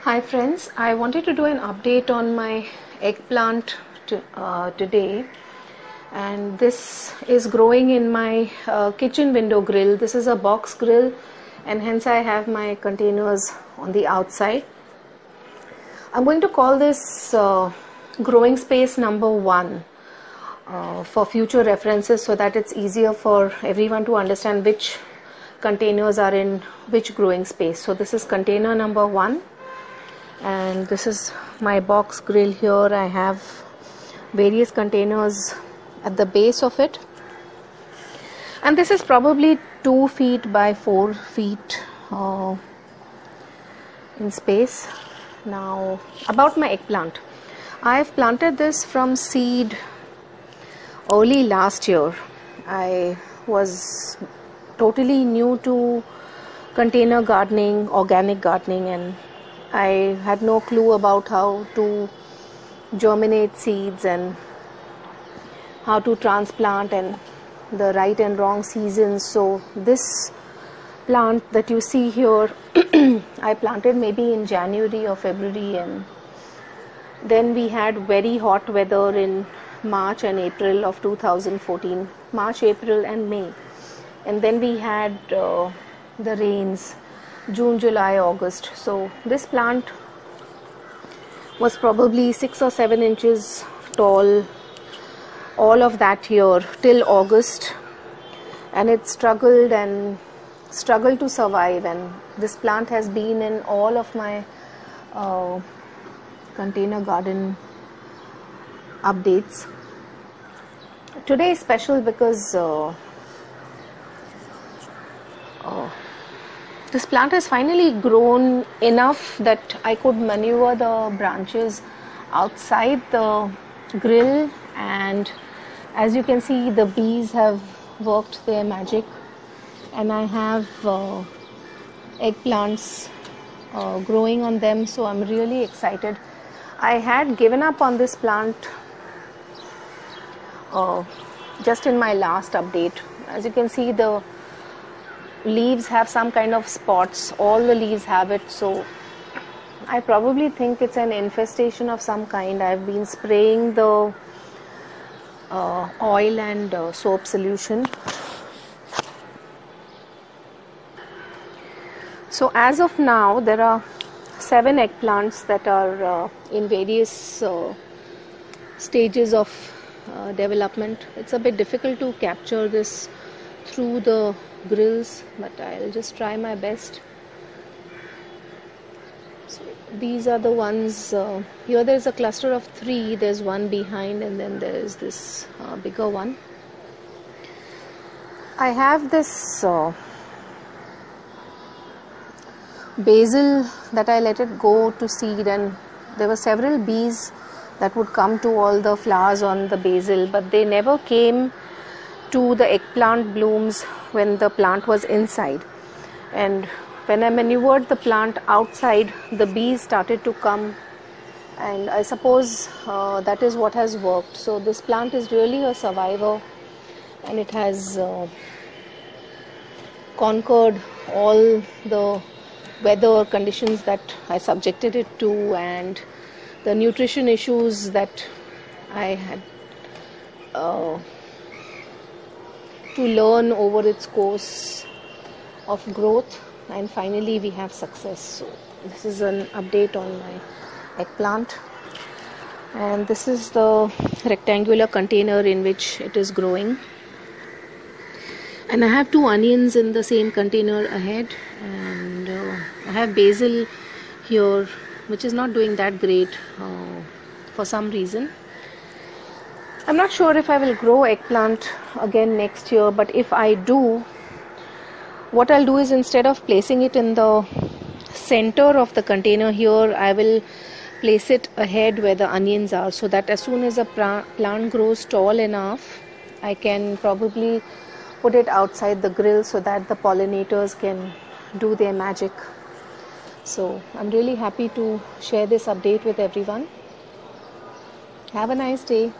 Hi friends, I wanted to do an update on my eggplant today, and this is growing in my kitchen window grill. This is a box grill and hence I have my containers on the outside. I'm going to call this growing space number 1 for future references so that it's easier for everyone to understand which containers are in which growing space. So this is container number 1. And this is my box grill here. I have various containers at the base of it, and this is probably 2 feet by 4 feet in space. Now about my eggplant, I've planted this from seed early last year. I was totally new to container gardening, organic gardening, and I had no clue about how to germinate seeds and how to transplant and the right and wrong seasons. So this plant that you see here I planted maybe in January or February, and then we had very hot weather in March and April of 2014, March, April and May, and then we had the rains June, July, August. So this plant was probably 6 or 7 inches tall all of that year till August, and it struggled to survive, and this plant has been in all of my container garden updates. Today is special because this plant has finally grown enough that I could maneuver the branches outside the grill, and as you can see, the bees have worked their magic, and I have eggplants growing on them, so I'm really excited. I had given up on this plant just in my last update. As you can see, the leaves have some kind of spots. All the leaves have it, so I probably think it's an infestation of some kind. I've been spraying the oil and soap solution. So as of now, there are 7 eggplants that are in various stages of development. It's a bit difficult to capture this through the grills, but I'll just try my best. So these are the ones here. There's a cluster of 3. There's one behind, and then there's this bigger one. I have this basil that I let it go to seed, and there were several bees that would come to all the flowers on the basil, but they never came to the eggplant blooms when the plant was inside. And when I maneuvered the plant outside, the bees started to come, and I suppose that is what has worked. So this plant is really a survivor, and it has conquered all the weather conditions that I subjected it to, and the nutrition issues that I had to learn over its course of growth, and finally we have success. So this is an update on my eggplant, and this is the rectangular container in which it is growing, and I have 2 onions in the same container ahead, and I have basil here which is not doing that great for some reason. I'm not sure if I will grow eggplant again next year, but if I do, what I'll do is, instead of placing it in the center of the container here, I will place it ahead where the onions are, so that as soon as a plant grows tall enough, I can probably put it outside the grill so that the pollinators can do their magic. So I'm really happy to share this update with everyone. Have a nice day.